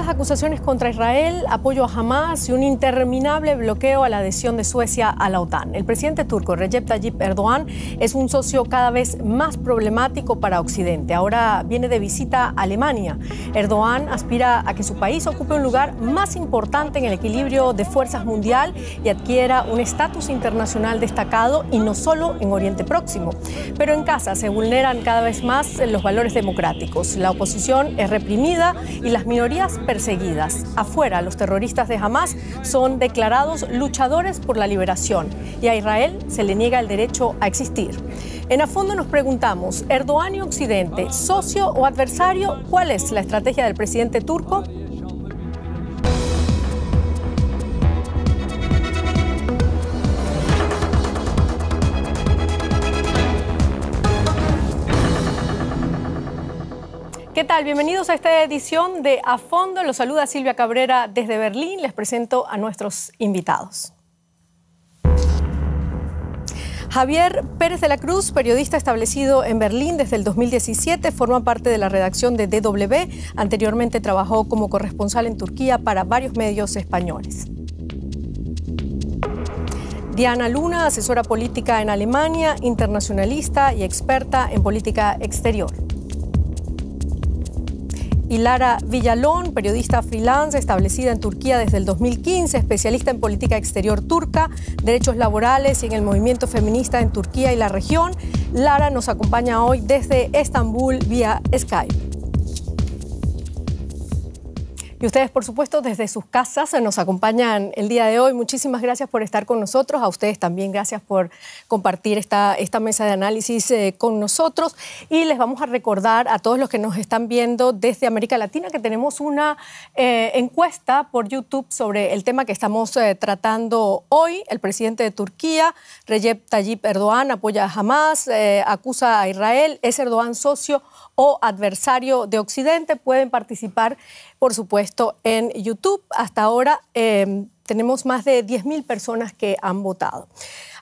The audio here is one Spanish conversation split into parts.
Duras acusaciones contra Israel, apoyo a Hamas y un interminable bloqueo a la adhesión de Suecia a la OTAN. El presidente turco Recep Tayyip Erdoğan es un socio cada vez más problemático para Occidente. Ahora viene de visita a Alemania. Erdoğan aspira a que su país ocupe un lugar más importante en el equilibrio de fuerzas mundial y adquiera un estatus internacional destacado, y no solo en Oriente Próximo. Pero en casa se vulneran cada vez más los valores democráticos. La oposición es reprimida y las minorías perseguidas. Afuera, los terroristas de Hamas son declarados luchadores por la liberación y a Israel se le niega el derecho a existir. En A Fondo nos preguntamos, ¿Erdoğan y Occidente, socio o adversario? ¿Cuál es la estrategia del presidente turco? ¿Qué tal? Bienvenidos a esta edición de A Fondo. Los saluda Silvia Cabrera desde Berlín. Les presento a nuestros invitados. Javier Pérez de la Cruz, periodista establecido en Berlín desde el 2017, forma parte de la redacción de DW. Anteriormente trabajó como corresponsal en Turquía para varios medios españoles. Diana Luna, asesora política en Alemania, internacionalista y experta en política exterior. Y Lara Villalón, periodista freelance establecida en Turquía desde el 2015, especialista en política exterior turca, derechos laborales y en el movimiento feminista en Turquía y la región. Lara nos acompaña hoy desde Estambul vía Skype. Y ustedes, por supuesto, desde sus casas nos acompañan el día de hoy. Muchísimas gracias por estar con nosotros. A ustedes también gracias por compartir esta mesa de análisis con nosotros. Y les vamos a recordar a todos los que nos están viendo desde América Latina que tenemos una encuesta por YouTube sobre el tema que estamos tratando hoy. El presidente de Turquía, Recep Tayyip Erdoğan, apoya a Hamas, acusa a Israel. ¿Es Erdoğan socio o adversario de Occidente? Pueden participar, por supuesto, en YouTube. Hasta ahora tenemos más de 10.000 personas que han votado.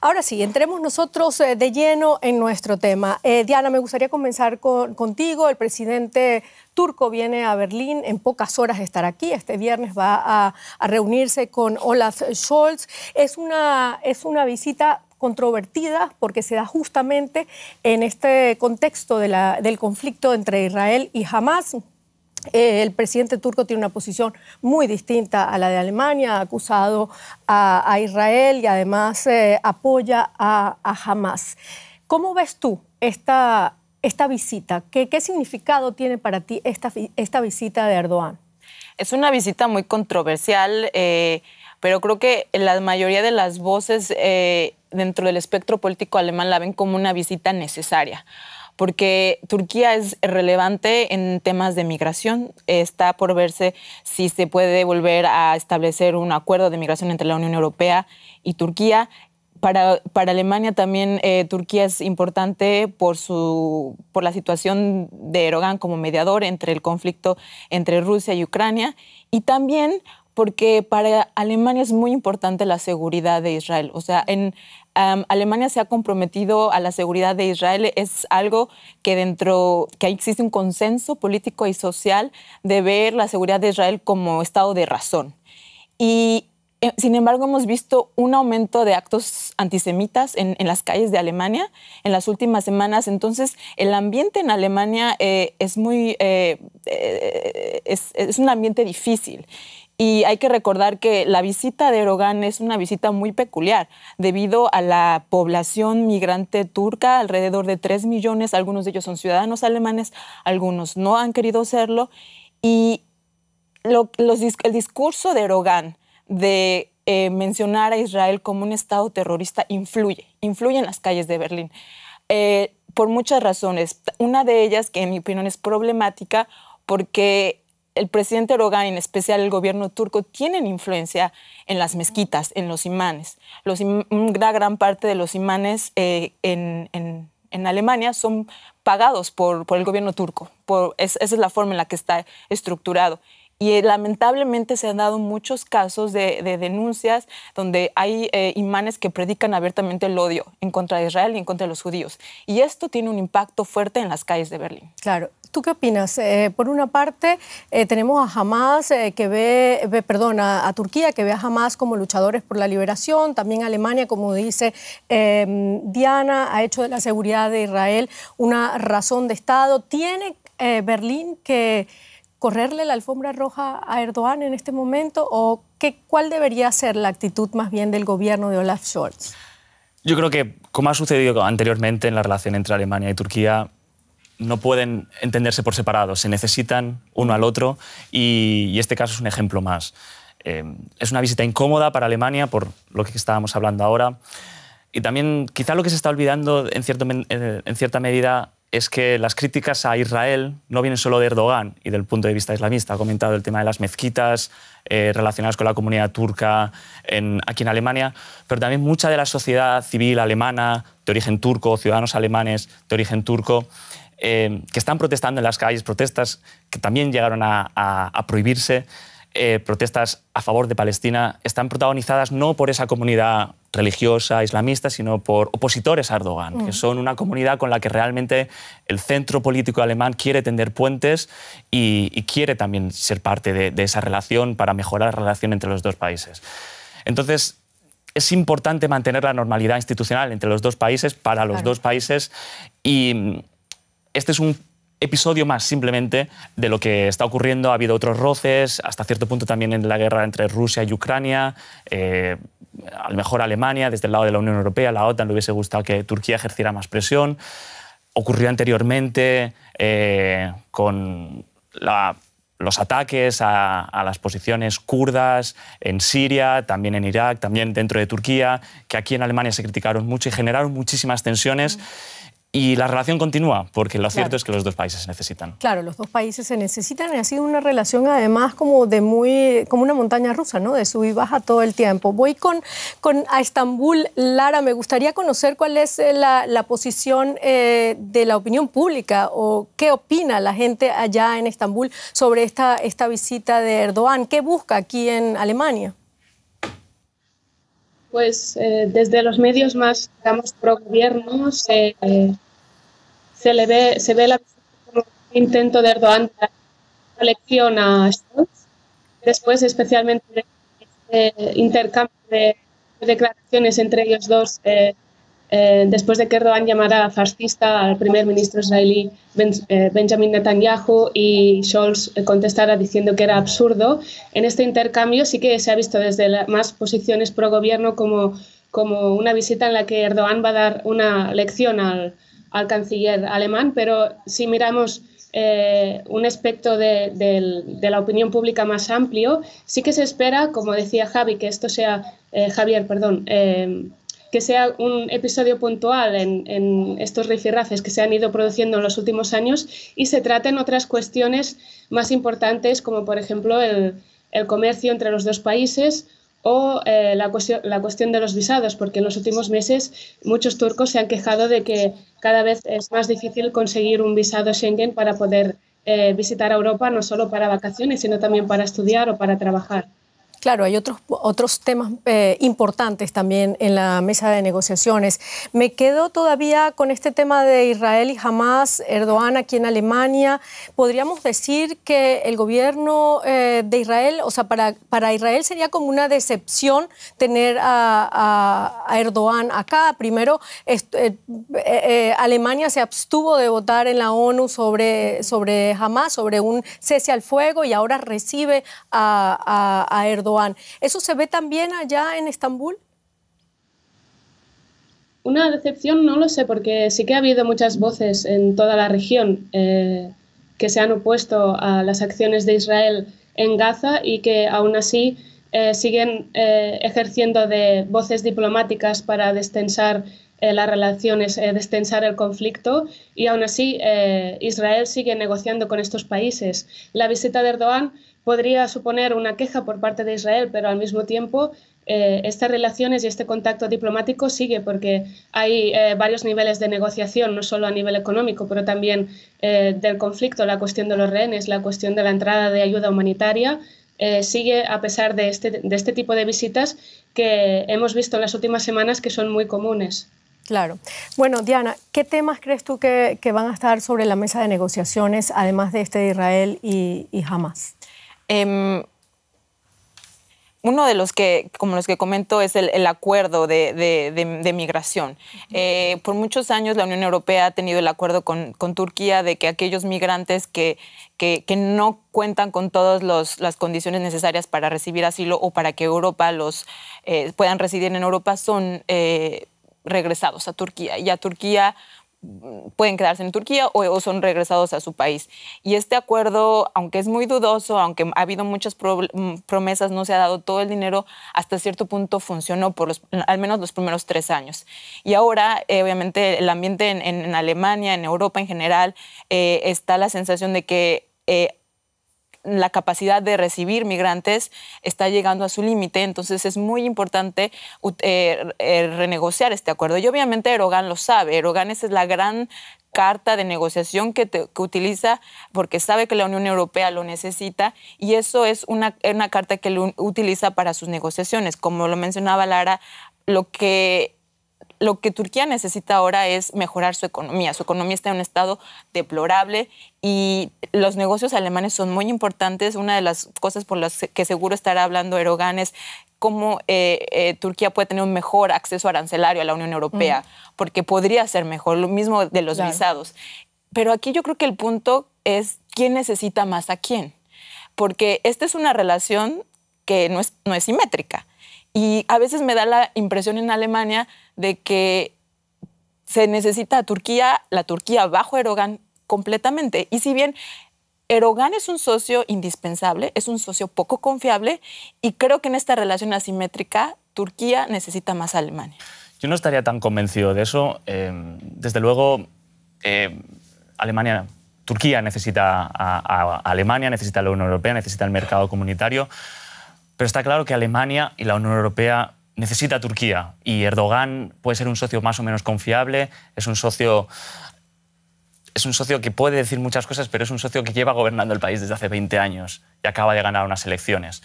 Ahora sí, entremos nosotros de lleno en nuestro tema. Diana, me gustaría comenzar contigo. El presidente turco viene a Berlín, en pocas horas estará aquí. Este viernes va a reunirse con Olaf Scholz. Es una visita controvertida porque se da justamente en este contexto del conflicto entre Israel y Hamas. El presidente turco tiene una posición muy distinta a la de Alemania, ha acusado a Israel y además apoya a Hamas. ¿Cómo ves tú esta visita? ¿Qué significado tiene para ti esta visita de Erdoğan? Es una visita muy controversial, pero creo que la mayoría de las voces dentro del espectro político alemán la ven como una visita necesaria, porque Turquía es relevante en temas de migración. Está por verse si se puede volver a establecer un acuerdo de migración entre la Unión Europea y Turquía. Para Alemania también Turquía es importante por la situación de Erdoğan como mediador entre el conflicto entre Rusia y Ucrania, y también porque para Alemania es muy importante la seguridad de Israel. O sea, Alemania se ha comprometido a la seguridad de Israel. Es algo que existe un consenso político y social de ver la seguridad de Israel como estado de razón. Y sin embargo, hemos visto un aumento de actos antisemitas en las calles de Alemania en las últimas semanas. Entonces, el ambiente en Alemania es un ambiente difícil. Y hay que recordar que la visita de Erdoğan es una visita muy peculiar debido a la población migrante turca, alrededor de 3 millones. Algunos de ellos son ciudadanos alemanes, algunos no han querido serlo. Y el discurso de Erdoğan de mencionar a Israel como un estado terrorista influye en las calles de Berlín por muchas razones. Una de ellas, que en mi opinión es problemática, porque el presidente Erdoğan, en especial el gobierno turco, tienen influencia en las mezquitas, en los imanes. Una gran parte de los imanes en Alemania son pagados por el gobierno turco. Esa es la forma en la que está estructurado. Y lamentablemente se han dado muchos casos de denuncias donde hay imanes que predican abiertamente el odio en contra de Israel y en contra de los judíos. Y esto tiene un impacto fuerte en las calles de Berlín. Claro. ¿Tú qué opinas? Por una parte, tenemos a Hamas a Turquía, que ve a Hamas como luchadores por la liberación. También Alemania, como dice Diana, ha hecho de la seguridad de Israel una razón de Estado. ¿Tiene Berlín que correrle la alfombra roja a Erdogan en este momento? ¿O cuál debería ser la actitud más bien del gobierno de Olaf Scholz? Yo creo que, como ha sucedido anteriormente en la relación entre Alemania y Turquía, no pueden entenderse por separado, se necesitan uno al otro y este caso es un ejemplo más. Es una visita incómoda para Alemania por lo que estábamos hablando ahora y también quizá lo que se está olvidando en cierta medida es que las críticas a Israel no vienen solo de Erdogan y del punto de vista islamista. Ha comentado el tema de las mezquitas relacionadas con la comunidad turca aquí en Alemania, pero también mucha de la sociedad civil alemana de origen turco, ciudadanos alemanes de origen turco, que están protestando en las calles, protestas que también llegaron a prohibirse, protestas a favor de Palestina, están protagonizadas no por esa comunidad religiosa islamista, sino por opositores a Erdogan, que son una comunidad con la que realmente el centro político alemán quiere tender puentes y quiere también ser parte de esa relación para mejorar la relación entre los dos países. Entonces, es importante mantener la normalidad institucional entre los dos países, para los dos países, y este es un episodio más simplemente de lo que está ocurriendo. Ha habido otros roces, hasta cierto punto también en la guerra entre Rusia y Ucrania. A lo mejor Alemania, desde el lado de la Unión Europea, la OTAN, le hubiese gustado que Turquía ejerciera más presión. Ocurrió anteriormente con los ataques a las posiciones kurdas en Siria, también en Irak, también dentro de Turquía, que aquí en Alemania se criticaron mucho y generaron muchísimas tensiones. Y la relación continúa, porque lo cierto es que los dos países se necesitan. Claro, los dos países se necesitan y ha sido una relación además como una montaña rusa, ¿no? De sub y baja todo el tiempo. Voy a Estambul. Lara, me gustaría conocer cuál es la posición de la opinión pública o qué opina la gente allá en Estambul sobre esta visita de Erdogan. ¿Qué busca aquí en Alemania? Pues desde los medios más, digamos, pro gobierno se ve la visita como un intento de Erdogan de dar una lección a Scholz. Después, especialmente, de este intercambio de declaraciones entre ellos dos, después de que Erdogan llamara fascista al primer ministro israelí Benjamin Netanyahu y Scholz contestara diciendo que era absurdo. En este intercambio sí que se ha visto desde más posiciones pro gobierno como una visita en la que Erdogan va a dar una lección al canciller alemán, pero si miramos un aspecto de la opinión pública más amplio, sí que se espera, como decía Javier, que sea un episodio puntual en estos rifirrafes que se han ido produciendo en los últimos años y se traten otras cuestiones más importantes, como por ejemplo el comercio entre los dos países o la cuestión de los visados, porque en los últimos meses muchos turcos se han quejado de que cada vez es más difícil conseguir un visado Schengen para poder visitar Europa, no solo para vacaciones, sino también para estudiar o para trabajar. Claro, hay otros temas importantes también en la mesa de negociaciones. Me quedo todavía con este tema de Israel y Hamas, Erdogan aquí en Alemania. ¿Podríamos decir que el gobierno de Israel, o sea, para Israel sería como una decepción tener a Erdogan acá? Primero, Alemania se abstuvo de votar en la ONU sobre Hamas, sobre un cese al fuego, y ahora recibe a Erdogan. ¿Eso se ve también allá en Estambul? Una decepción no lo sé, porque sí que ha habido muchas voces en toda la región que se han opuesto a las acciones de Israel en Gaza y que aún así siguen ejerciendo de voces diplomáticas para destensar las relaciones, destensar el conflicto, y aún así Israel sigue negociando con estos países. La visita de Erdogan podría suponer una queja por parte de Israel, pero al mismo tiempo estas relaciones y este contacto diplomático sigue porque hay varios niveles de negociación, no solo a nivel económico, pero también del conflicto, la cuestión de los rehenes, la cuestión de la entrada de ayuda humanitaria, sigue a pesar de este tipo de visitas que hemos visto en las últimas semanas que son muy comunes. Claro. Bueno, Diana, ¿qué temas crees tú que van a estar sobre la mesa de negociaciones, además de este de Israel y Hamas? Uno de los que, como los que comento, es el acuerdo de migración. Por muchos años la Unión Europea ha tenido el acuerdo con Turquía de que aquellos migrantes que no cuentan con todas las condiciones necesarias para recibir asilo o para que Europa puedan residir en Europa son regresados a Turquía. Y a Turquía pueden quedarse en Turquía o son regresados a su país. Y este acuerdo, aunque es muy dudoso, aunque ha habido muchas promesas, no se ha dado todo el dinero, hasta cierto punto funcionó por al menos los primeros 3 años. Y ahora, obviamente, el ambiente en Alemania, en Europa en general, está la sensación de que la capacidad de recibir migrantes está llegando a su límite, entonces es muy importante renegociar este acuerdo. Y obviamente Erdogan lo sabe, Erdogan esa es la gran carta de negociación que utiliza porque sabe que la Unión Europea lo necesita y eso es una carta que lo utiliza para sus negociaciones. Como lo mencionaba Lara, lo que Turquía necesita ahora es mejorar su economía. Su economía está en un estado deplorable y los negocios alemanes son muy importantes. Una de las cosas por las que seguro estará hablando Erdogan es cómo Turquía puede tener un mejor acceso arancelario a la Unión Europea, porque podría ser mejor, lo mismo de los visados. Pero aquí yo creo que el punto es quién necesita más a quién, porque esta es una relación que no es simétrica. Y a veces me da la impresión en Alemania de que se necesita a Turquía, la Turquía bajo Erdogan completamente. Y si bien Erdogan es un socio indispensable, es un socio poco confiable, y creo que en esta relación asimétrica Turquía necesita más a Alemania. Yo no estaría tan convencido de eso. Desde luego, Turquía necesita a Alemania, necesita a la Unión Europea, necesita el mercado comunitario. Pero está claro que Alemania y la Unión Europea necesita a Turquía y Erdogan puede ser un socio más o menos confiable, es un socio que puede decir muchas cosas, pero es un socio que lleva gobernando el país desde hace 20 años y acaba de ganar unas elecciones.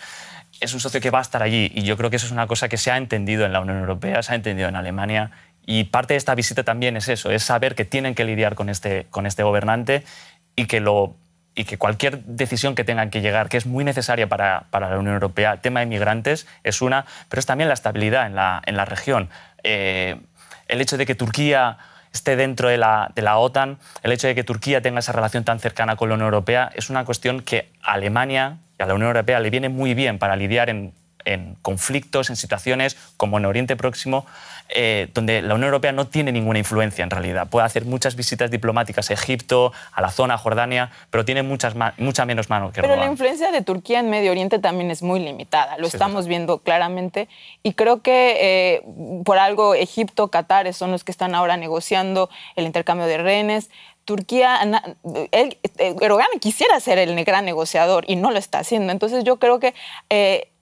Es un socio que va a estar allí y yo creo que eso es una cosa que se ha entendido en la Unión Europea, se ha entendido en Alemania y parte de esta visita también es eso, es saber que tienen que lidiar con este gobernante y que cualquier decisión que tengan que llegar, que es muy necesaria para la Unión Europea, el tema de migrantes es una, pero es también la estabilidad en la región. El hecho de que Turquía esté dentro de la OTAN, el hecho de que Turquía tenga esa relación tan cercana con la Unión Europea, es una cuestión que a Alemania y a la Unión Europea le viene muy bien para lidiar en conflictos, en situaciones como en Oriente Próximo, donde la Unión Europea no tiene ninguna influencia en realidad. Puede hacer muchas visitas diplomáticas a Egipto, a la zona, a Jordania, pero tiene mucha menos mano que Erdogan. Pero la influencia de Turquía en Medio Oriente también es muy limitada, lo estamos viendo claramente, y creo que por algo Egipto, Qatar son los que están ahora negociando el intercambio de rehenes. Turquía, Erdogan quisiera ser el gran negociador y no lo está haciendo, entonces yo creo que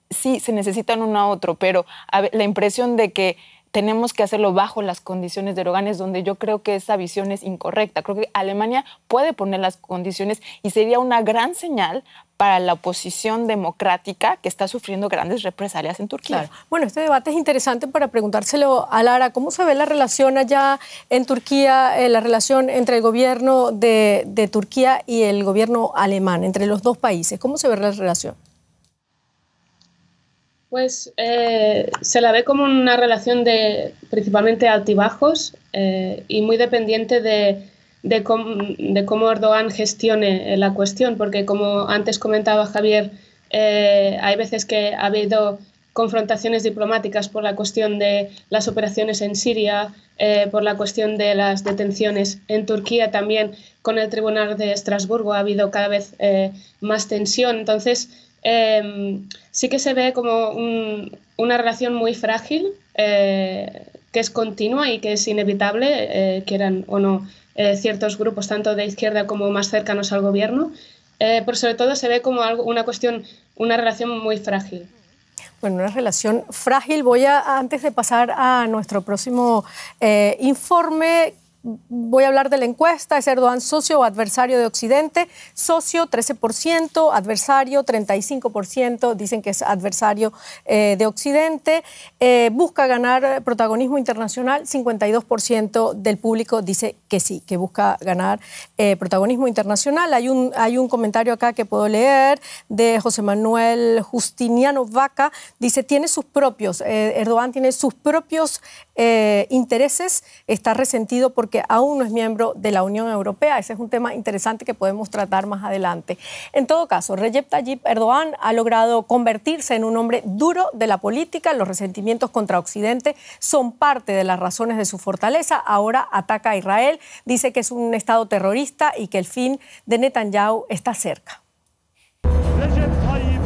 sí, se necesitan uno a otro, pero la impresión de que tenemos que hacerlo bajo las condiciones de Erdogan es donde yo creo que esa visión es incorrecta. Creo que Alemania puede poner las condiciones y sería una gran señal para la oposición democrática que está sufriendo grandes represalias en Turquía. Claro. Bueno, este debate es interesante para preguntárselo a Lara. ¿Cómo se ve la relación allá en Turquía, la relación entre el gobierno de Turquía y el gobierno alemán, entre los dos países? ¿Cómo se ve la relación? Pues se la ve como una relación de principalmente altibajos y muy dependiente de cómo Erdogan gestione la cuestión, porque como antes comentaba Javier, hay veces que ha habido confrontaciones diplomáticas por la cuestión de las operaciones en Siria, por la cuestión de las detenciones en Turquía, también con el Tribunal de Estrasburgo ha habido cada vez más tensión. Entonces, sí que se ve como una relación muy frágil, que es continua y que es inevitable, quieran o no ciertos grupos, tanto de izquierda como más cercanos al gobierno. pero sobre todo se ve como una relación muy frágil. Bueno, una relación frágil. Antes de pasar a nuestro próximo informe, voy a hablar de la encuesta. ¿Es Erdogan socio o adversario de Occidente? Socio, 13%, adversario, 35%. Dicen que es adversario de Occidente. Busca ganar protagonismo internacional. 52% del público dice que sí, que busca ganar protagonismo internacional. Hay un comentario acá que puedo leer de José Manuel Justiniano Vaca. Dice, Erdogan tiene sus propios intereses, está resentido porque aún no es miembro de la Unión Europea. Ese es un tema interesante que podemos tratar más adelante. En todo caso, Recep Tayyip Erdogan ha logrado convertirse en un hombre duro de la política. Los resentimientos contra Occidente son parte de las razones de su fortaleza. Ahora ataca a Israel, dice que es un Estado terrorista y que el fin de Netanyahu está cerca.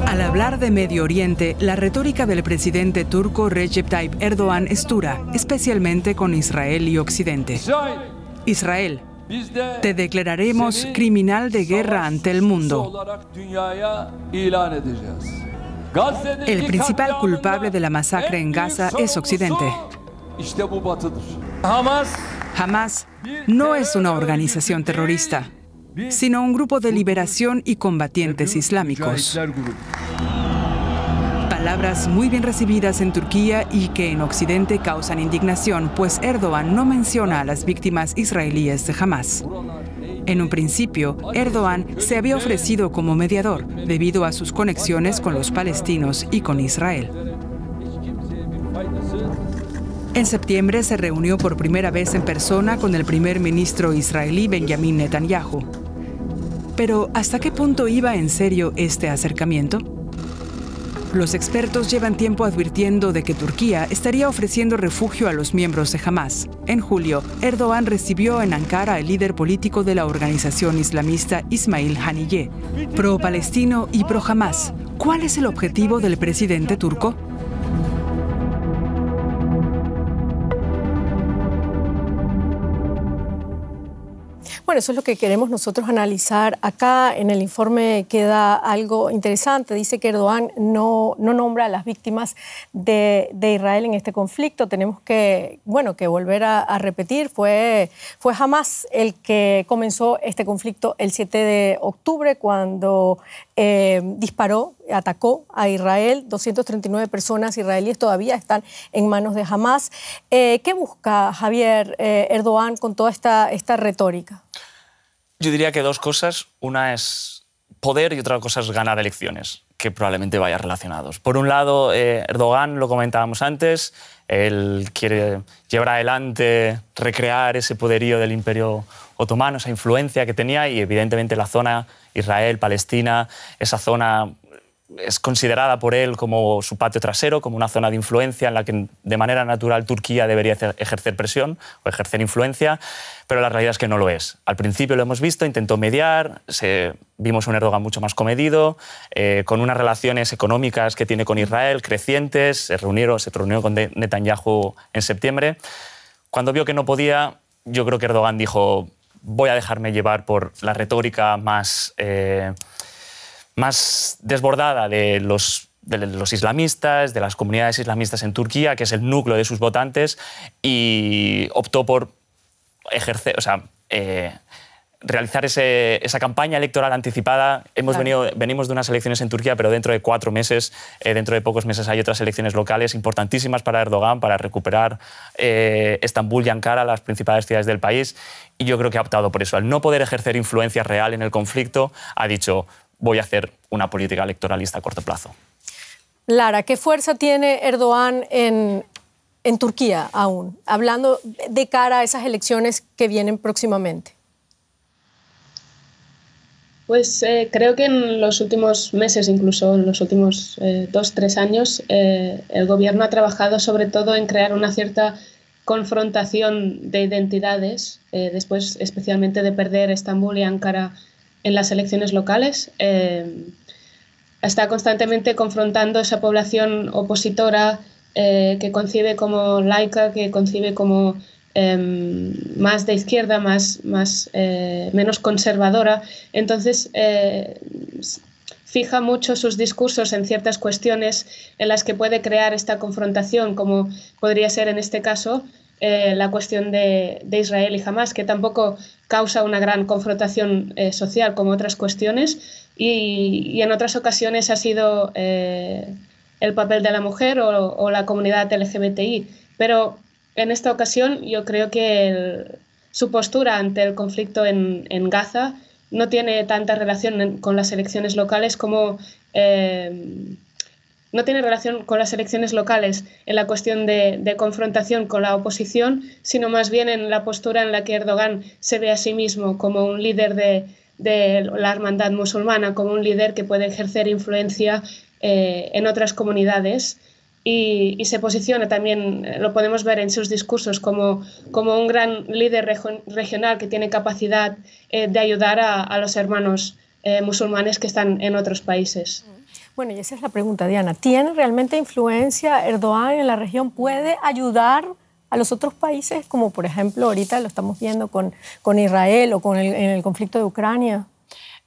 Al hablar de Medio Oriente, la retórica del presidente turco Recep Tayyip Erdogan es dura, especialmente con Israel y Occidente. Israel, te declararemos criminal de guerra ante el mundo. El principal culpable de la masacre en Gaza es Occidente. Hamas no es una organización terrorista, sino un grupo de liberación y combatientes islámicos. Palabras muy bien recibidas en Turquía y que en Occidente causan indignación, pues Erdogan no menciona a las víctimas israelíes de Hamas. En un principio, Erdogan se había ofrecido como mediador debido a sus conexiones con los palestinos y con Israel. En septiembre se reunió por primera vez en persona con el primer ministro israelí Benjamin Netanyahu. Pero, ¿hasta qué punto iba en serio este acercamiento? Los expertos llevan tiempo advirtiendo de que Turquía estaría ofreciendo refugio a los miembros de Hamas. En julio, Erdogan recibió en Ankara al líder político de la organización islamista Ismail Haniyeh, pro-palestino y pro-Hamas. ¿Cuál es el objetivo del presidente turco? Bueno, eso es lo que queremos nosotros analizar acá. En el informe queda algo interesante. Dice que Erdogan no nombra a las víctimas de Israel en este conflicto. Tenemos que volver a repetir. Fue Hamas el que comenzó este conflicto el 7 de octubre cuando atacó a Israel. 239 personas israelíes todavía están en manos de Hamas. ¿Qué busca Javier Erdogan con toda esta retórica? Yo diría que dos cosas. Una es poder y otra cosa es ganar elecciones, que probablemente vayan relacionados. Por un lado, Erdogan, lo comentábamos antes, él quiere llevar adelante, recrear ese poderío del Imperio Otomano, esa influencia que tenía, y evidentemente la zona Israel, Palestina, esa zona es considerada por él como su patio trasero, como una zona de influencia en la que de manera natural Turquía debería ejercer presión o ejercer influencia, pero la realidad es que no lo es. Al principio lo hemos visto, intentó mediar, vimos un Erdogan mucho más comedido, con unas relaciones económicas que tiene con Israel crecientes, se reunió con Netanyahu en septiembre. Cuando vio que no podía, yo creo que Erdogan dijo, voy a dejarme llevar por la retórica más desbordada de los islamistas, de las comunidades islamistas en Turquía, que es el núcleo de sus votantes, y optó por realizar esa campaña electoral anticipada. Venimos de unas elecciones en Turquía, pero dentro de 4 meses, dentro de pocos meses, hay otras elecciones locales importantísimas para Erdogan, para recuperar Estambul y Ankara, las principales ciudades del país, y yo creo que ha optado por eso. Al no poder ejercer influencia real en el conflicto, ha dicho, voy a hacer una política electoralista a corto plazo. Lara, ¿qué fuerza tiene Erdogan en Turquía aún, hablando de cara a esas elecciones que vienen próximamente? Pues creo que en los últimos meses, incluso en los últimos 2-3 años, el gobierno ha trabajado sobre todo en crear una cierta confrontación de identidades, después especialmente de perder Estambul y Ankara en las elecciones locales. Está constantemente confrontando esa población opositora que concibe como laica, que concibe como más de izquierda, menos conservadora. Entonces, fija mucho sus discursos en ciertas cuestiones en las que puede crear esta confrontación, como podría ser en este caso la cuestión de Israel y Hamás, que tampoco causa una gran confrontación social como otras cuestiones, y en otras ocasiones ha sido el papel de la mujer o la comunidad LGBTI. Pero en esta ocasión yo creo que su postura ante el conflicto en Gaza no tiene tanta relación con las elecciones locales como no tiene relación con las elecciones locales en la cuestión de confrontación con la oposición, sino más bien en la postura en la que Erdogan se ve a sí mismo como un líder de la hermandad musulmana, como un líder que puede ejercer influencia en otras comunidades. Y se posiciona también, lo podemos ver en sus discursos, como un gran líder regional que tiene capacidad de ayudar a los hermanos musulmanes que están en otros países. Bueno, y esa es la pregunta, Diana. ¿Tiene realmente influencia Erdogan en la región? ¿Puede ayudar a los otros países, como por ejemplo ahorita lo estamos viendo con Israel o en el conflicto de Ucrania?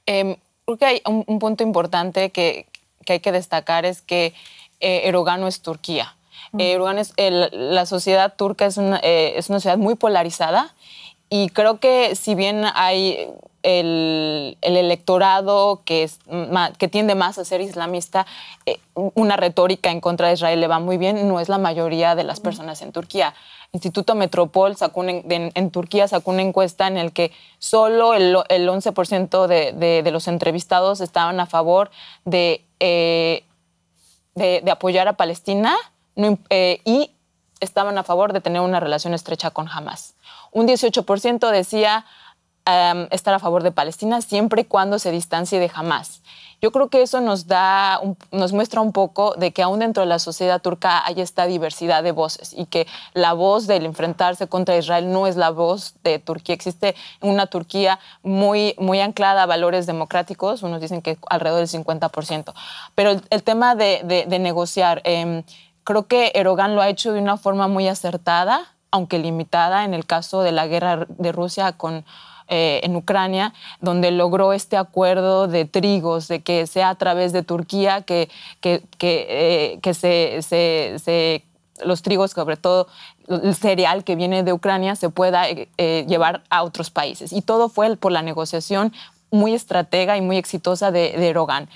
Creo que hay un punto importante que hay que destacar, es que Erdogan no es Turquía. Erdogan la sociedad turca es una sociedad muy polarizada, y creo que si bien hay el electorado que tiende más a ser islamista, una retórica en contra de Israel le va muy bien, no es la mayoría de las personas en Turquía. Instituto Metropol en Turquía sacó una encuesta en la que solo el 11% de los entrevistados estaban a favor de apoyar a Palestina y estaban a favor de tener una relación estrecha con Hamás. Un 18% decía estar a favor de Palestina siempre y cuando se distancie de Hamás. Yo creo que eso nos muestra un poco de que aún dentro de la sociedad turca hay esta diversidad de voces, y que la voz del enfrentarse contra Israel no es la voz de Turquía. Existe una Turquía muy, muy anclada a valores democráticos, unos dicen que alrededor del 50%. Pero el tema de negociar, creo que Erdogan lo ha hecho de una forma muy acertada, aunque limitada, en el caso de la guerra de Rusia en Ucrania, donde logró este acuerdo de trigos, de que sea a través de Turquía que los trigos, sobre todo el cereal que viene de Ucrania, se pueda llevar a otros países. Y todo fue por la negociación muy estratega y muy exitosa de Erdogan.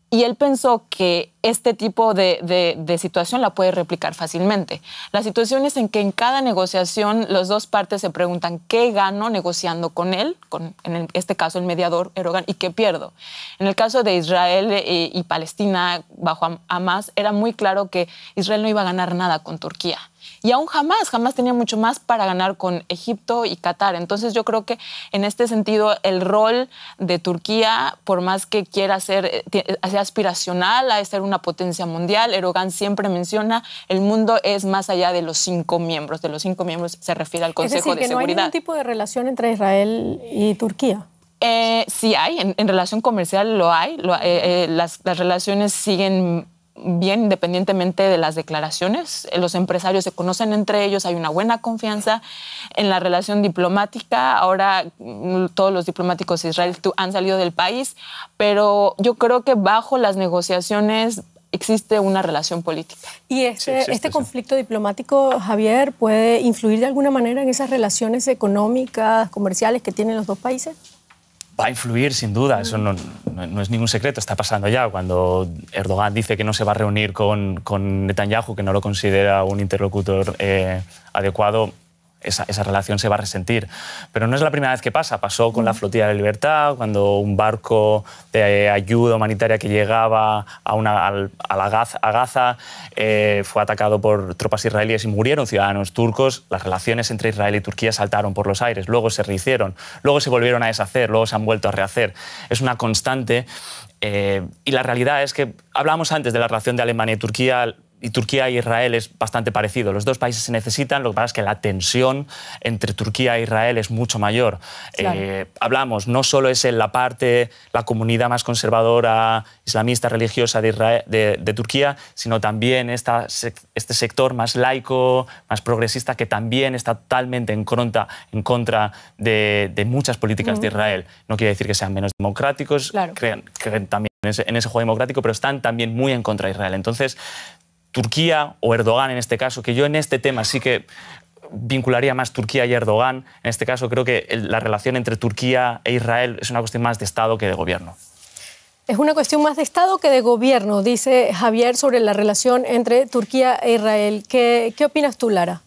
Y él pensó que este tipo de situación la puede replicar fácilmente. La situación es en que en cada negociación las dos partes se preguntan qué gano negociando con él, en este caso el mediador Erdogan, y qué pierdo. En el caso de Israel y Palestina bajo Hamás, era muy claro que Israel no iba a ganar nada con Turquía. Y aún Hamás tenía mucho más para ganar con Egipto y Qatar. Entonces yo creo que en este sentido el rol de Turquía, por más que quiera ser aspiracional a ser una potencia mundial, Erdogan siempre menciona el mundo es más allá de los 5 miembros. De los 5 miembros se refiere al Consejo de Seguridad. Es decir, que no hay ningún tipo de relación entre Israel y Turquía. Sí hay, en relación comercial lo hay. Las relaciones siguen bien independientemente de las declaraciones. Los empresarios se conocen entre ellos, hay una buena confianza. En la relación diplomática, ahora todos los diplomáticos de Israel han salido del país, pero yo creo que bajo las negociaciones existe una relación política. ¿Y este conflicto diplomático, Javier, puede influir de alguna manera en esas relaciones económicas, comerciales que tienen los dos países? Va a influir, sin duda, eso no es ningún secreto, está pasando ya. Cuando Erdogan dice que no se va a reunir con Netanyahu, que no lo considera un interlocutor adecuado, esa relación se va a resentir. Pero no es la primera vez que pasa. Pasó con la Flotilla de Libertad, cuando un barco de ayuda humanitaria que llegaba a Gaza fue atacado por tropas israelíes y murieron ciudadanos turcos. Las relaciones entre Israel y Turquía saltaron por los aires, luego se rehicieron, luego se volvieron a deshacer, luego se han vuelto a rehacer. Es una constante. Y la realidad es que hablábamos antes de la relación de Alemania y Turquía. y Turquía e Israel es bastante parecido. Los dos países se necesitan, lo que pasa es que la tensión entre Turquía e Israel es mucho mayor. Claro. Hablamos, no solo es en la parte, la comunidad más conservadora, islamista, religiosa de Turquía, sino también este sector más laico, más progresista, que también está totalmente en contra de muchas políticas de Israel. No quiere decir que sean menos democráticos, claro, creen también en ese juego democrático, pero están también muy en contra de Israel. Entonces, Turquía o Erdogan en este caso, que yo en este tema sí que vincularía más Turquía y Erdogan, en este caso creo que la relación entre Turquía e Israel es una cuestión más de Estado que de gobierno. Es una cuestión más de Estado que de gobierno, dice Javier sobre la relación entre Turquía e Israel. ¿Qué opinas tú, Lara?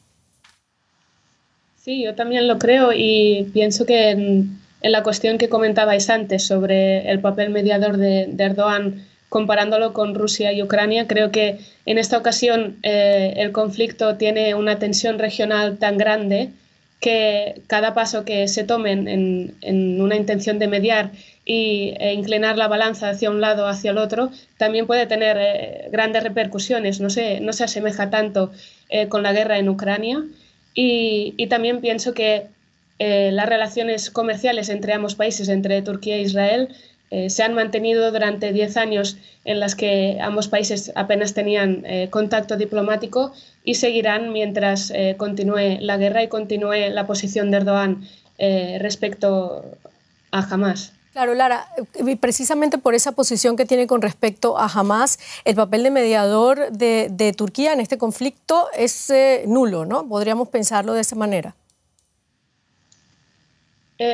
Sí, yo también lo creo y pienso que en la cuestión que comentabais antes sobre el papel mediador de Erdogan comparándolo con Rusia y Ucrania, creo que en esta ocasión el conflicto tiene una tensión regional tan grande que cada paso que se tome en una intención de mediar e inclinar la balanza hacia un lado o hacia el otro también puede tener grandes repercusiones. No se asemeja tanto con la guerra en Ucrania y también pienso que las relaciones comerciales entre ambos países, entre Turquía e Israel, se han mantenido durante 10 años en las que ambos países apenas tenían contacto diplomático y seguirán mientras continúe la guerra y continúe la posición de Erdogan respecto a Hamás. Claro, Lara, precisamente por esa posición que tiene con respecto a Hamás, el papel de mediador de Turquía en este conflicto es nulo, ¿no? Podríamos pensarlo de esa manera.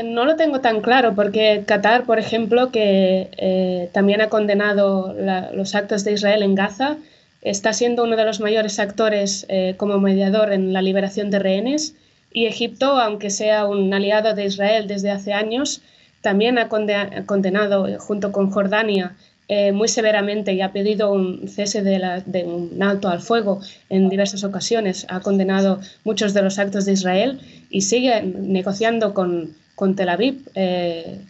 No lo tengo tan claro porque Qatar, por ejemplo, que también ha condenado los actos de Israel en Gaza, está siendo uno de los mayores actores como mediador en la liberación de rehenes, y Egipto, aunque sea un aliado de Israel desde hace años, también ha condenado junto con Jordania muy severamente y ha pedido un cese de un alto al fuego en diversas ocasiones. Ha condenado muchos de los actos de Israel y sigue negociando con Tel Aviv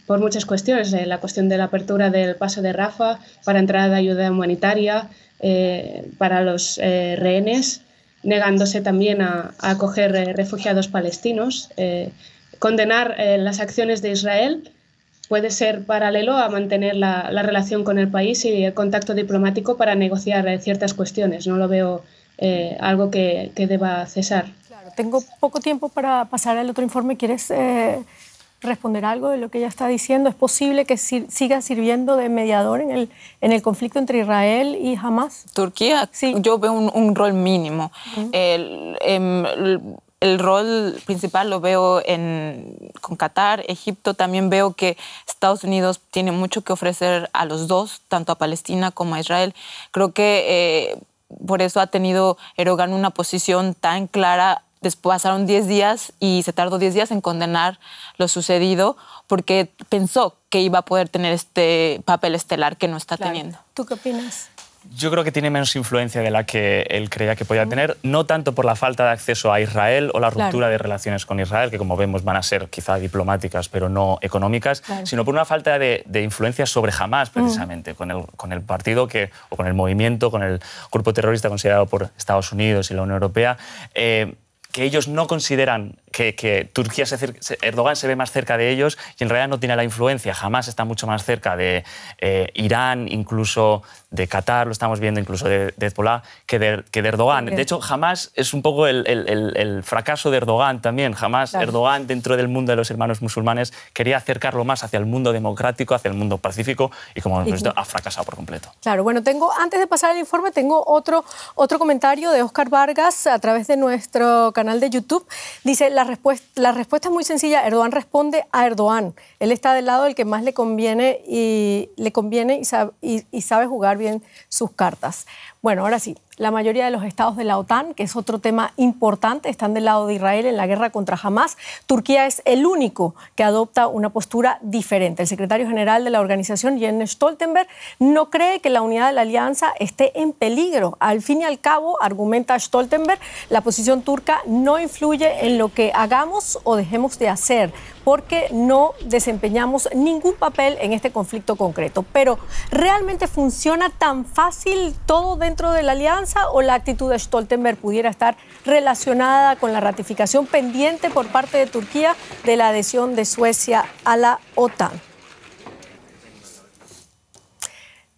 por muchas cuestiones. La cuestión de la apertura del paso de Rafah para entrada de ayuda humanitaria para los rehenes, negándose también a acoger refugiados palestinos. Condenar las acciones de Israel puede ser paralelo a mantener la relación con el país y el contacto diplomático para negociar ciertas cuestiones. No lo veo algo que deba cesar. Claro, tengo poco tiempo para pasar al otro informe. ¿Quieres responder algo de lo que ella está diciendo? ¿Es posible que siga sirviendo de mediador en el conflicto entre Israel y Hamás? Turquía, sí. Yo veo un rol mínimo. El rol principal lo veo con Qatar, Egipto. También veo que Estados Unidos tiene mucho que ofrecer a los dos, tanto a Palestina como a Israel. Creo que por eso ha tenido Erdogan una posición tan clara. Después pasaron 10 días y se tardó 10 días en condenar lo sucedido porque pensó que iba a poder tener este papel estelar que no está teniendo. ¿Tú qué opinas? Yo creo que tiene menos influencia de la que él creía que podía tener, no tanto por la falta de acceso a Israel o la ruptura de relaciones con Israel, que como vemos van a ser quizá diplomáticas pero no económicas, sino por una falta de influencia sobre Hamás, precisamente, con el partido o con el movimiento, con el grupo terrorista considerado por Estados Unidos y la Unión Europea, que ellos no consideran que Turquía, Erdogan se ve más cerca de ellos y en realidad no tiene la influencia. Hamás está mucho más cerca de Irán, incluso de Qatar, lo estamos viendo, incluso de Hezbollah, que de Erdogan. De hecho, Hamás es un poco el fracaso de Erdogan también. Hamás, Erdogan, dentro del mundo de los hermanos musulmanes, quería acercarlo más hacia el mundo democrático, hacia el mundo pacífico y, como hemos visto, ha fracasado por completo. Claro, bueno, antes de pasar al informe, tengo otro comentario de Óscar Vargas a través de nuestro canal de YouTube. Dice, la respuesta es muy sencilla. Erdogan responde a Erdogan. Él está del lado del que más le conviene y sabe jugar bien sus cartas. Bueno, ahora sí, la mayoría de los estados de la OTAN, que es otro tema importante, están del lado de Israel en la guerra contra Hamás. Turquía es el único que adopta una postura diferente. El secretario general de la organización, Jens Stoltenberg, no cree que la unidad de la alianza esté en peligro. Al fin y al cabo, argumenta Stoltenberg, la posición turca no influye en lo que hagamos o dejemos de hacer. porque no desempeñamos ningún papel en este conflicto concreto. Pero, ¿realmente funciona tan fácil todo dentro de la alianza o la actitud de Stoltenberg pudiera estar relacionada con la ratificación pendiente por parte de Turquía de la adhesión de Suecia a la OTAN?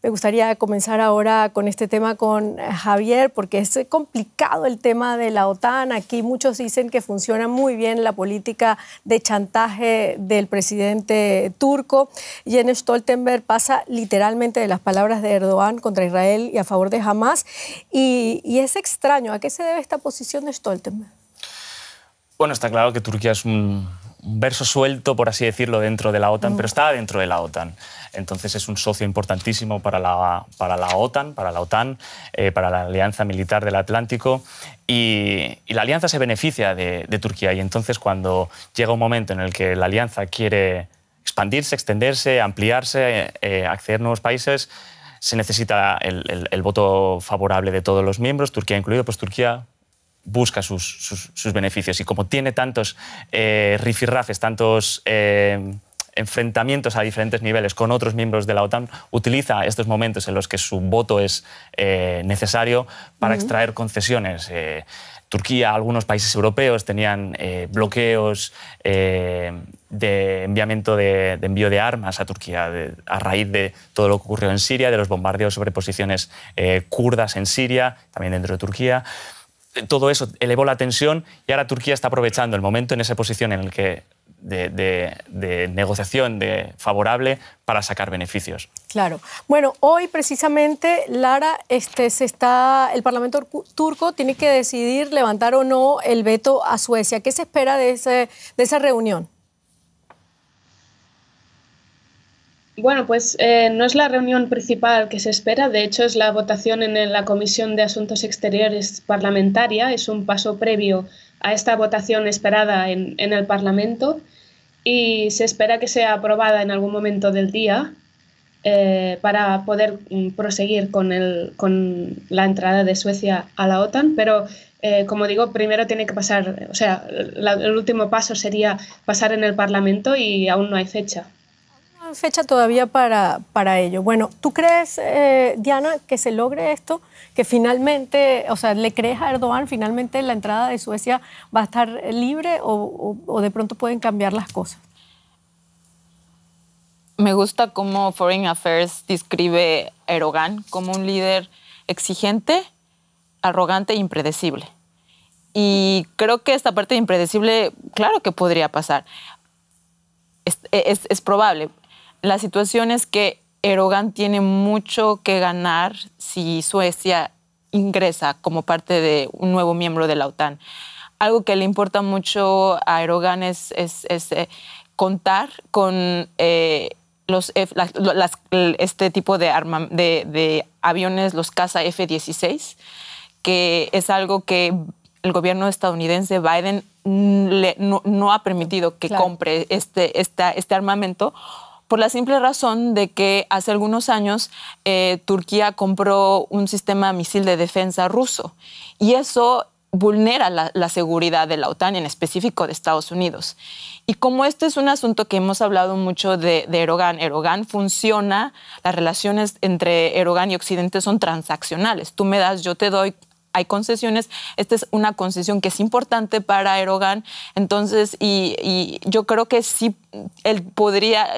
Me gustaría comenzar ahora con este tema con Javier, porque es complicado el tema de la OTAN. Aquí muchos dicen que funciona muy bien la política de chantaje del presidente turco. Jens Stoltenberg pasa literalmente de las palabras de Erdogan contra Israel y a favor de Hamas. Y es extraño. ¿A qué se debe esta posición de Stoltenberg? Bueno, está claro que Turquía es un verso suelto, por así decirlo, dentro de la OTAN, pero está dentro de la OTAN. Entonces es un socio importantísimo para la OTAN, para la Alianza Militar del Atlántico, y la alianza se beneficia de Turquía. Y entonces cuando llega un momento en el que la alianza quiere expandirse, extenderse, ampliarse, acceder a nuevos países, se necesita el voto favorable de todos los miembros, Turquía incluido, pues Turquía busca sus beneficios. Y como tiene tantos rifirrafes, tantos enfrentamientos a diferentes niveles con otros miembros de la OTAN, utiliza estos momentos en los que su voto es necesario para extraer concesiones. Turquía, algunos países europeos tenían bloqueos de envío de armas a Turquía a raíz de todo lo que ocurrió en Siria, de los bombardeos sobre posiciones kurdas en Siria, también dentro de Turquía. Todo eso elevó la tensión y ahora Turquía está aprovechando el momento en esa posición en el que de negociación favorable para sacar beneficios. Claro. Bueno, hoy precisamente, Lara, el Parlamento turco tiene que decidir levantar o no el veto a Suecia. ¿Qué se espera de esa reunión? Bueno, pues no es la reunión principal que se espera, de hecho es la votación en la Comisión de Asuntos Exteriores parlamentaria, es un paso previo a esta votación esperada en el Parlamento y se espera que sea aprobada en algún momento del día para poder proseguir con la entrada de Suecia a la OTAN, pero como digo, primero tiene que pasar, o sea, el último paso sería pasar en el Parlamento y aún no hay fecha. Fecha todavía para ello. Bueno, ¿tú crees, Diana, que se logre esto? Que finalmente, o sea, ¿le crees a Erdogan finalmente la entrada de Suecia va a estar libre o de pronto pueden cambiar las cosas? Me gusta cómo Foreign Affairs describe a Erdogan como un líder exigente, arrogante e impredecible. Y creo que esta parte de impredecible, claro que podría pasar. Es probable. La situación es que Erdogan tiene mucho que ganar si Suecia ingresa como parte de un nuevo miembro de la OTAN. Algo que le importa mucho a Erdogan es contar con este tipo de aviones, los caza F-16, que es algo que el gobierno estadounidense, Biden, no ha permitido que compre este armamento, por la simple razón de que hace algunos años Turquía compró un sistema misil de defensa ruso y eso vulnera la seguridad de la OTAN, en específico de Estados Unidos. Y como este es un asunto que hemos hablado mucho de Erdogan funciona, las relaciones entre Erdogan y Occidente son transaccionales. Tú me das, yo te doy. Hay concesiones, esta es una concesión que es importante para Erdogan, entonces, y yo creo que sí, él podría,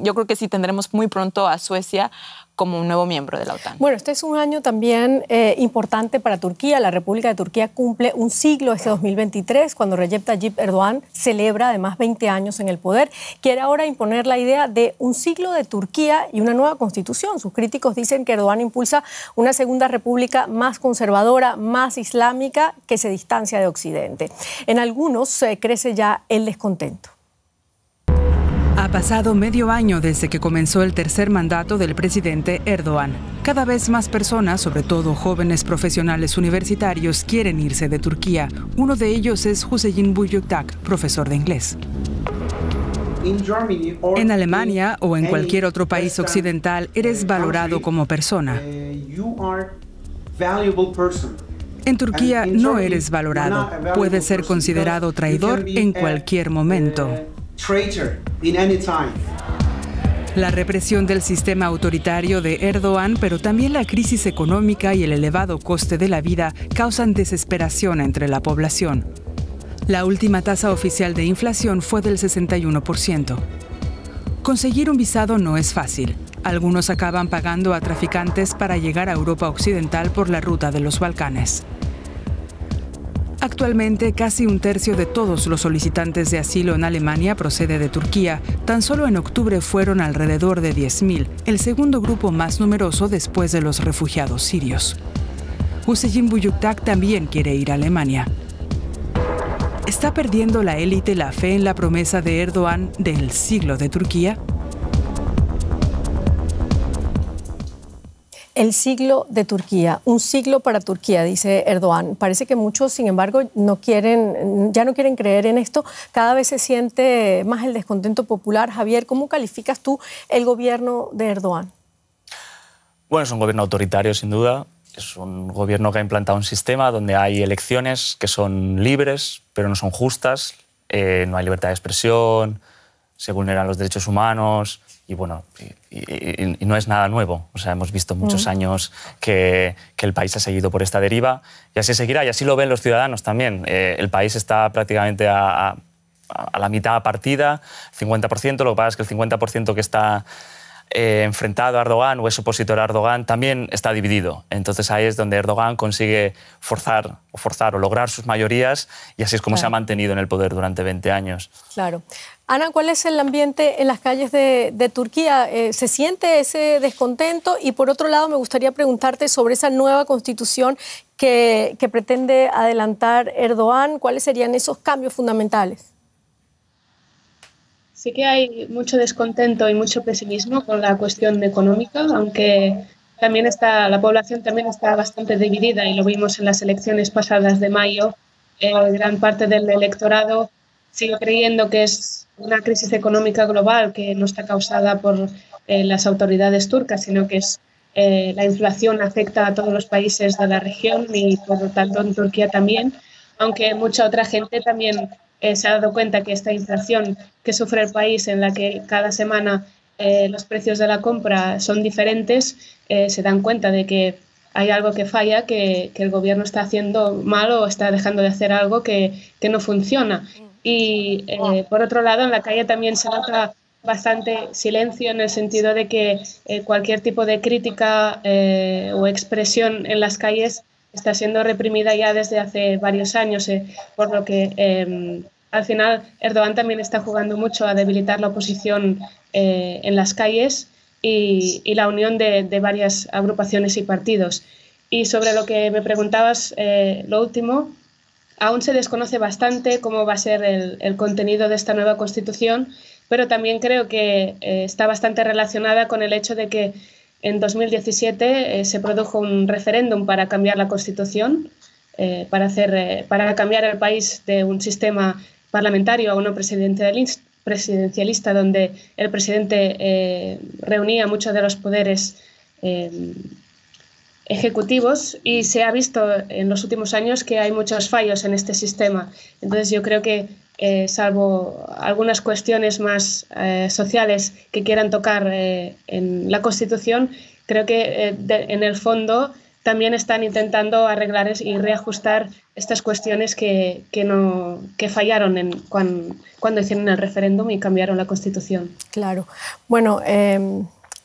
yo creo que sí tendremos muy pronto a Suecia como un nuevo miembro de la OTAN. Bueno, este es un año también importante para Turquía. La República de Turquía cumple un siglo este 2023, cuando Recep Tayyip Erdogan celebra además 20 años en el poder. Quiere ahora imponer la idea de un siglo de Turquía y una nueva constitución. Sus críticos dicen que Erdogan impulsa una segunda república más conservadora, más islámica, que se distancia de Occidente. En algunos crece ya el descontento. Ha pasado medio año desde que comenzó el tercer mandato del presidente Erdogan. Cada vez más personas, sobre todo jóvenes profesionales universitarios, quieren irse de Turquía. Uno de ellos es Hüseyin Buyukdak, profesor de inglés. En Alemania o en cualquier otro país occidental, eres valorado como persona. En Turquía no eres valorado. Puedes ser considerado traidor en cualquier momento. La represión del sistema autoritario de Erdogan, pero también la crisis económica y el elevado coste de la vida causan desesperación entre la población. La última tasa oficial de inflación fue del 61%. Conseguir un visado no es fácil. Algunos acaban pagando a traficantes para llegar a Europa Occidental por la ruta de los Balcanes. Actualmente, casi un tercio de todos los solicitantes de asilo en Alemania procede de Turquía. Tan solo en octubre fueron alrededor de 10.000, el segundo grupo más numeroso después de los refugiados sirios. Hüseyin Buyuktak también quiere ir a Alemania. ¿Está perdiendo la élite la fe en la promesa de Erdogan del siglo de Turquía? El siglo de Turquía, un siglo para Turquía, dice Erdogan. Parece que muchos, sin embargo, ya no quieren creer en esto. Cada vez se siente más el descontento popular. Javier, ¿cómo calificas tú el gobierno de Erdogan? Bueno, es un gobierno autoritario, sin duda. Es un gobierno que ha implantado un sistema donde hay elecciones que son libres, pero no son justas. No hay libertad de expresión, se vulneran los derechos humanos. Y bueno, y no es nada nuevo. O sea, hemos visto muchos años que el país ha seguido por esta deriva y así seguirá, y así lo ven los ciudadanos también. El país está prácticamente a la mitad partida, 50%. Lo que pasa es que el 50% que está enfrentado a Erdogan o es opositor a Erdogan también está dividido. Entonces ahí es donde Erdogan consigue forzar o lograr sus mayorías, y así es como se ha mantenido en el poder durante 20 años. Claro. Ana, ¿cuál es el ambiente en las calles de Turquía? ¿Se siente ese descontento? Y por otro lado, me gustaría preguntarte sobre esa nueva constitución que pretende adelantar Erdogan. ¿Cuáles serían esos cambios fundamentales? Sí que hay mucho descontento y mucho pesimismo con la cuestión económica, aunque también la población también está bastante dividida, y lo vimos en las elecciones pasadas de mayo. Gran parte del electorado sigue creyendo que es una crisis económica global que no está causada por las autoridades turcas, sino que la inflación afecta a todos los países de la región y por lo tanto en Turquía también, aunque mucha otra gente también se ha dado cuenta que esta inflación que sufre el país, en la que cada semana los precios de la compra son diferentes, se dan cuenta de que hay algo que falla, que el gobierno está haciendo mal o está dejando de hacer algo que no funciona. Y por otro lado, en la calle también se nota bastante silencio, en el sentido de que cualquier tipo de crítica o expresión en las calles está siendo reprimida ya desde hace varios años, por lo que al final Erdogan también está jugando mucho a debilitar la oposición en las calles y la unión de varias agrupaciones y partidos. Y sobre lo que me preguntabas, lo último, aún se desconoce bastante cómo va a ser el contenido de esta nueva Constitución, pero también creo que está bastante relacionada con el hecho de que en 2017 se produjo un referéndum para cambiar la Constitución, para cambiar el país de un sistema parlamentario a uno presidencialista, donde el presidente reunía muchos de los poderes ejecutivos, y se ha visto en los últimos años que hay muchos fallos en este sistema. Entonces yo creo que salvo algunas cuestiones más sociales que quieran tocar en la Constitución, creo que en el fondo también están intentando arreglar y reajustar estas cuestiones que fallaron cuando hicieron el referéndum y cambiaron la Constitución. Claro. Bueno,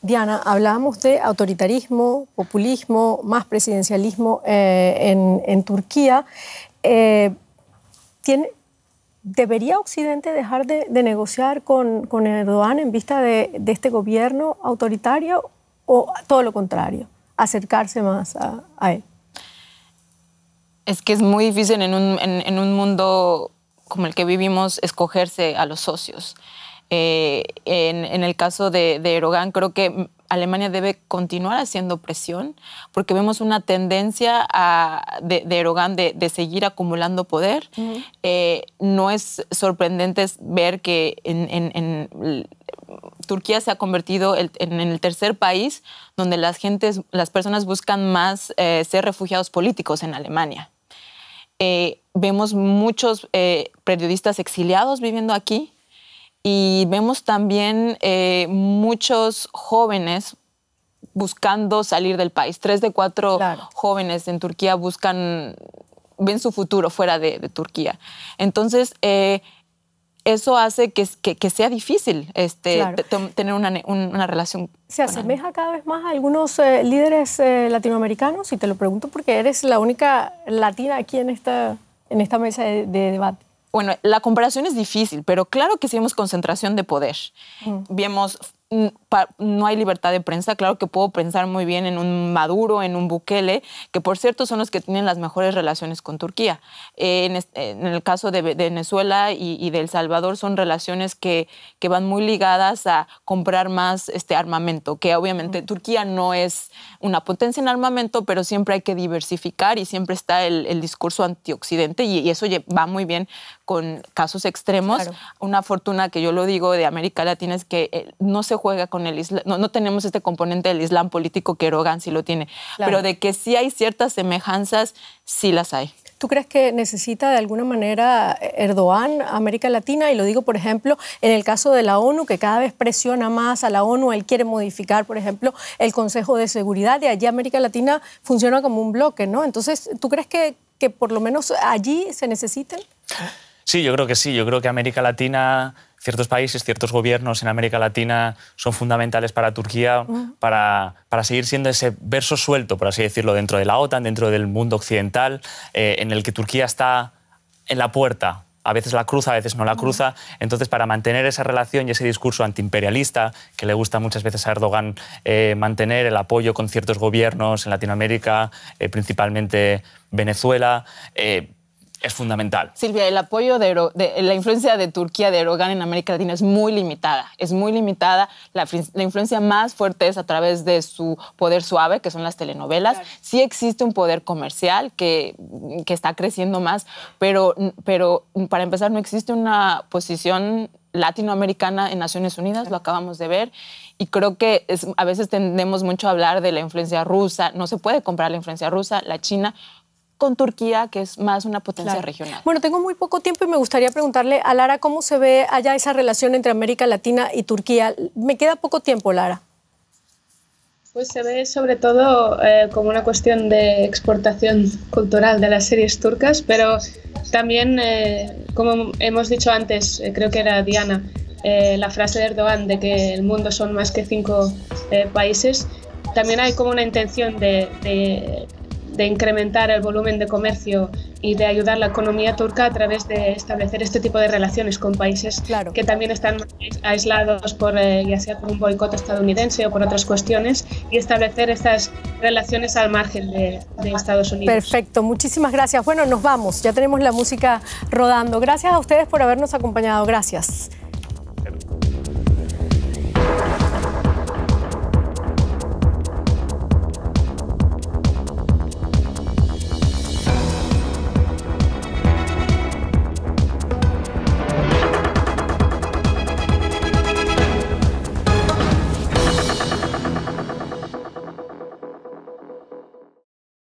Diana, hablábamos de autoritarismo, populismo, más presidencialismo en Turquía. ¿Debería Occidente dejar de negociar con Erdogan en vista de este gobierno autoritario, o todo lo contrario, acercarse más a él? Es que es muy difícil en un mundo como el que vivimos escogerse a los socios. En el caso de Erdogan, creo que Alemania debe continuar haciendo presión porque vemos una tendencia de Erdogan de seguir acumulando poder. No es sorprendente ver que Turquía se ha convertido en el tercer país donde las personas buscan más ser refugiados políticos en Alemania. Vemos muchos periodistas exiliados viviendo aquí. Y vemos también muchos jóvenes buscando salir del país. 3 de 4 jóvenes en Turquía ven su futuro fuera de Turquía. Entonces, eso hace que sea difícil tener una relación. ¿Se asemeja cada vez más a algunos líderes latinoamericanos? Y te lo pregunto porque eres la única latina aquí en esta mesa de debate. Bueno, la comparación es difícil, pero claro que sí vemos concentración de poder. Vemos, no hay libertad de prensa. Claro que puedo pensar muy bien en un Maduro, en un Bukele, que por cierto son los que tienen las mejores relaciones con Turquía. En el caso de Venezuela y de El Salvador son relaciones que van muy ligadas a comprar más armamento, que obviamente Turquía no es una potencia en armamento, pero siempre hay que diversificar y siempre está el discurso antioccidente y eso va muy bien con casos extremos. Claro. Una fortuna que yo lo digo de América Latina es que no se juega con el Islam, no tenemos este componente del Islam político que Erdogan sí lo tiene, pero de que sí hay ciertas semejanzas, sí las hay. ¿Tú crees que necesita de alguna manera Erdogan América Latina? Y lo digo, por ejemplo, en el caso de la ONU, que cada vez presiona más a la ONU, él quiere modificar, por ejemplo, el Consejo de Seguridad, y allí América Latina funciona como un bloque, ¿no? Entonces, ¿tú crees que por lo menos allí se necesiten? Sí, yo creo que sí. Yo creo que América Latina, ciertos países, ciertos gobiernos en América Latina son fundamentales para Turquía para seguir siendo ese verso suelto, por así decirlo, dentro de la OTAN, dentro del mundo occidental, en el que Turquía está en la puerta. A veces la cruza, a veces no la cruza. Entonces, para mantener esa relación y ese discurso antiimperialista que le gusta muchas veces a Erdogan, mantener el apoyo con ciertos gobiernos en Latinoamérica, principalmente Venezuela, es fundamental. Silvia, el apoyo de la influencia de Turquía, de Erdogan en América Latina es muy limitada. Es muy limitada. La influencia más fuerte es a través de su poder suave, que son las telenovelas. Claro. Sí existe un poder comercial que está creciendo más, pero para empezar no existe una posición latinoamericana en Naciones Unidas, lo acabamos de ver, y creo que a veces tendemos mucho a hablar de la influencia rusa. No se puede comparar la influencia rusa, la China, con Turquía, que es más una potencia regional. Bueno, tengo muy poco tiempo y me gustaría preguntarle a Lara cómo se ve allá esa relación entre América Latina y Turquía. Me queda poco tiempo, Lara. Pues se ve sobre todo como una cuestión de exportación cultural de las series turcas, pero también, como hemos dicho antes, creo que era Diana, la frase de Erdogan de que el mundo son más que 5 países, también hay como una intención de incrementar el volumen de comercio y de ayudar la economía turca a través de establecer este tipo de relaciones con países que también están aislados ya sea por un boicot estadounidense o por otras cuestiones, y establecer estas relaciones al margen de Estados Unidos. Perfecto, muchísimas gracias. Bueno, nos vamos, ya tenemos la música rodando. Gracias a ustedes por habernos acompañado, gracias.